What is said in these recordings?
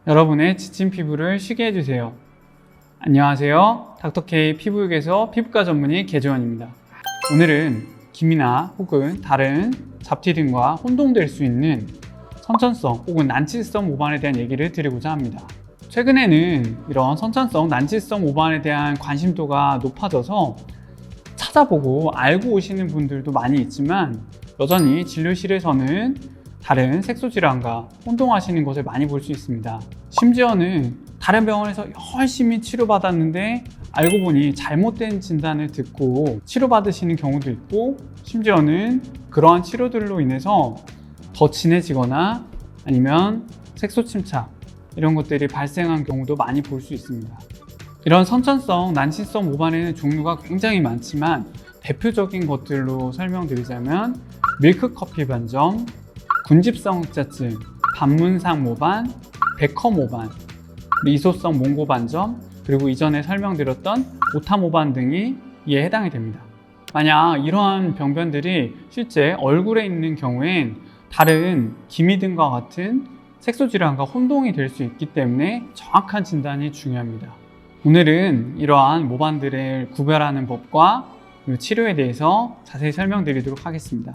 여러분의 지친 피부를 쉬게 해주세요. 안녕하세요. 닥터케이 피부육에서 피부과 전문의 개조원입니다. 오늘은 기미나 혹은 다른 잡티 등과 혼동될 수 있는 선천성 혹은 난치성 모반에 대한 얘기를 드리고자 합니다. 최근에는 이런 선천성 난치성 모반에 대한 관심도가 높아져서 찾아보고 알고 오시는 분들도 많이 있지만 여전히 진료실에서는 다른 색소질환과 혼동하시는 것을 많이 볼 수 있습니다. 심지어는 다른 병원에서 열심히 치료받았는데 알고 보니 잘못된 진단을 듣고 치료받으시는 경우도 있고, 심지어는 그러한 치료들로 인해서 더 진해지거나 아니면 색소 침착 이런 것들이 발생한 경우도 많이 볼 수 있습니다. 이런 선천성 난치성 모반에는 종류가 굉장히 많지만 대표적인 것들로 설명드리자면 밀크커피 반점, 군집성 흑자증, 반문상 모반, 백허 모반, 미소성 몽고 반점, 그리고 이전에 설명드렸던 오타 모반 등이 이에 해당이 됩니다. 만약 이러한 병변들이 실제 얼굴에 있는 경우엔 다른 기미 등과 같은 색소 질환과 혼동이 될 수 있기 때문에 정확한 진단이 중요합니다. 오늘은 이러한 모반들을 구별하는 법과 치료에 대해서 자세히 설명드리도록 하겠습니다.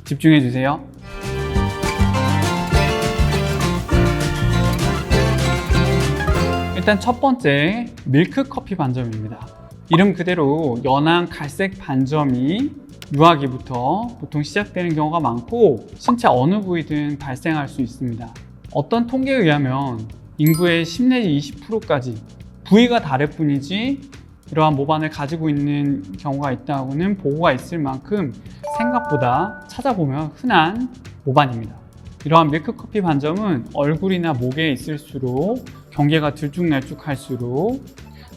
집중해 주세요. 일단 첫 번째, 밀크커피 반점입니다. 이름 그대로 연한 갈색 반점이 유아기부터 보통 시작되는 경우가 많고 신체 어느 부위든 발생할 수 있습니다. 어떤 통계에 의하면 인구의 10 내지 20%까지 부위가 다를 뿐이지 이러한 모반을 가지고 있는 경우가 있다고는 보고가 있을 만큼 생각보다 찾아보면 흔한 모반입니다. 이러한 밀크커피 반점은 얼굴이나 목에 있을수록 경계가 들쭉날쭉할수록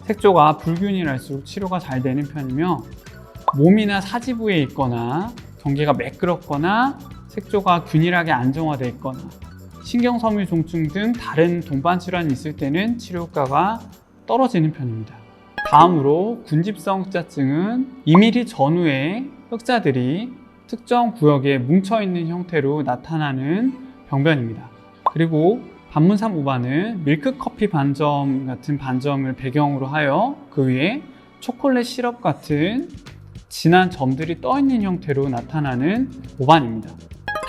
색조가 불균일할수록 치료가 잘 되는 편이며, 몸이나 사지 부위에 있거나 경계가 매끄럽거나 색조가 균일하게 안정화되어 있거나 신경섬유종증 등 다른 동반 질환이 있을 때는 치료 효과가 떨어지는 편입니다. 다음으로 군집성 흑자증은 2mm 전후의 흑자들이 특정 구역에 뭉쳐있는 형태로 나타나는 병변입니다. 그리고 반문상 모반은 밀크커피 반점 같은 반점을 배경으로 하여 그 위에 초콜릿 시럽 같은 진한 점들이 떠있는 형태로 나타나는 모반입니다.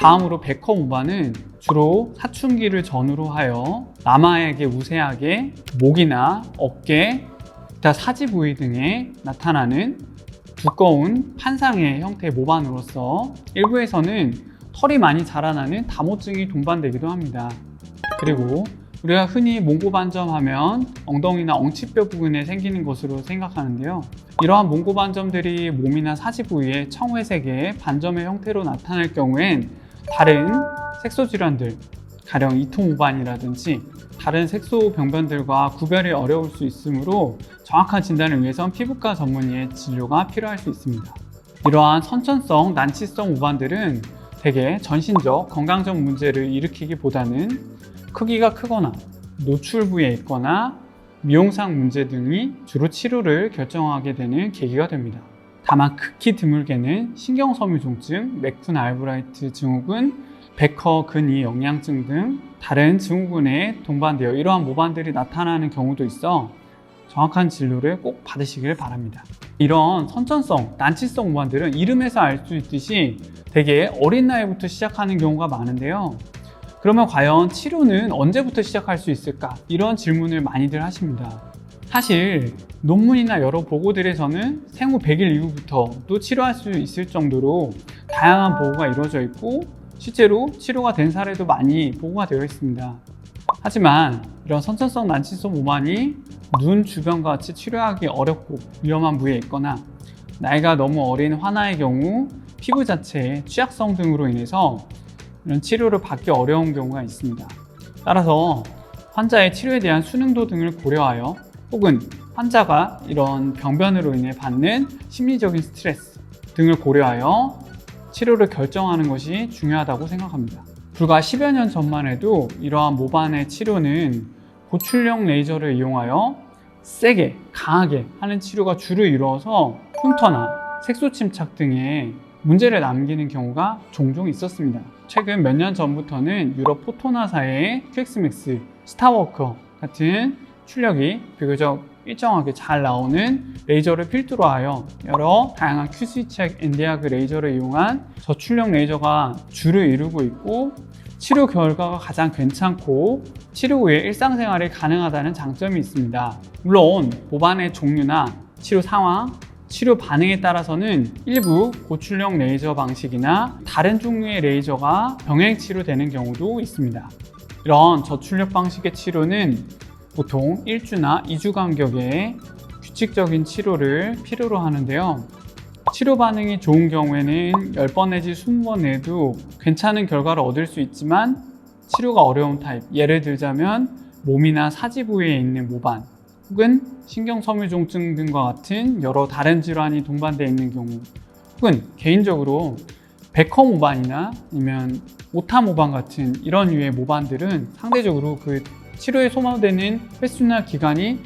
다음으로 백허 모반은 주로 사춘기를 전후로 하여 남아에게 우세하게 목이나 어깨, 기타 사지 부위 등에 나타나는 두꺼운 판상의 형태의 모반으로서 일부에서는 털이 많이 자라나는 다모증이 동반되기도 합니다. 그리고 우리가 흔히 몽고 반점 하면 엉덩이나 엉치뼈 부근에 생기는 것으로 생각하는데요. 이러한 몽고 반점들이 몸이나 사지 부위에 청회색의 반점의 형태로 나타날 경우엔 다른 색소 질환들, 가령 이토 모반이라든지 다른 색소 병변들과 구별이 어려울 수 있으므로 정확한 진단을 위해선 피부과 전문의의 진료가 필요할 수 있습니다. 이러한 선천성 난치성 모반들은 대개 전신적 건강적 문제를 일으키기보다는 크기가 크거나 노출 부위에 있거나 미용상 문제 등이 주로 치료를 결정하게 되는 계기가 됩니다. 다만 극히 드물게는 신경섬유종증, 맥픈 알브라이트 증후군, 백허 근위 영양증 등 다른 증후군에 동반되어 이러한 모반들이 나타나는 경우도 있어 정확한 진료를 꼭 받으시길 바랍니다. 이런 선천성 난치성 모반들은 이름에서 알 수 있듯이 되게 어린 나이부터 시작하는 경우가 많은데요. 그러면 과연 치료는 언제부터 시작할 수 있을까? 이런 질문을 많이들 하십니다. 사실 논문이나 여러 보고들에서는 생후 100일 이후부터도 치료할 수 있을 정도로 다양한 보고가 이루어져 있고 실제로 치료가 된 사례도 많이 보고가 되어 있습니다. 하지만 이런 선천성 난치성 모반이 눈 주변과 같이 치료하기 어렵고 위험한 부위에 있거나 나이가 너무 어린 환아의 경우 피부 자체의 취약성 등으로 인해서 이런 치료를 받기 어려운 경우가 있습니다. 따라서 환자의 치료에 대한 수능도 등을 고려하여 혹은 환자가 이런 병변으로 인해 받는 심리적인 스트레스 등을 고려하여 치료를 결정하는 것이 중요하다고 생각합니다. 불과 10여 년 전만 해도 이러한 모반의 치료는 고출력 레이저를 이용하여 세게, 강하게 하는 치료가 주를 이루어서 흉터나 색소 침착 등의 문제를 남기는 경우가 종종 있었습니다. 최근 몇 년 전부터는 유럽 포토나사의 QX맥스, 스타워커 같은 출력이 비교적 일정하게 잘 나오는 레이저를 필두로 하여 여러 다양한 Q스위치액 엔디아그 레이저를 이용한 저출력 레이저가 주를 이루고 있고, 치료 결과가 가장 괜찮고 치료 후에 일상생활이 가능하다는 장점이 있습니다. 물론 모반의 종류나 치료 상황, 치료 반응에 따라서는 일부 고출력 레이저 방식이나 다른 종류의 레이저가 병행 치료되는 경우도 있습니다. 이런 저출력 방식의 치료는 보통 1주나 2주 간격의 규칙적인 치료를 필요로 하는데요. 치료 반응이 좋은 경우에는 10번 내지 20번 내도 괜찮은 결과를 얻을 수 있지만, 치료가 어려운 타입, 예를 들자면 몸이나 사지 부위에 있는 모반 혹은 신경섬유종증 등과 같은 여러 다른 질환이 동반되어 있는 경우, 혹은 개인적으로 백허 모반이나 아니면 오타 모반 같은 이런 류의 모반들은 상대적으로 그 치료에 소모되는 횟수나 기간이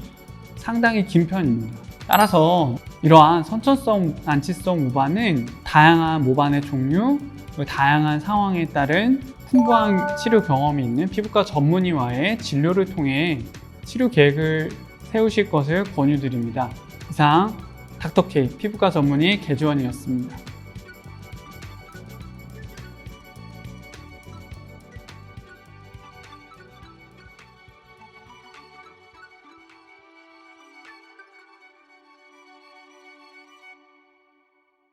상당히 긴 편입니다. 따라서 이러한 선천성 난치성 모반은 다양한 모반의 종류, 다양한 상황에 따른 풍부한 치료 경험이 있는 피부과 전문의와의 진료를 통해 치료 계획을 세우실 것을 권유드립니다. 이상 닥터 K 피부과 전문의 개주원이었습니다.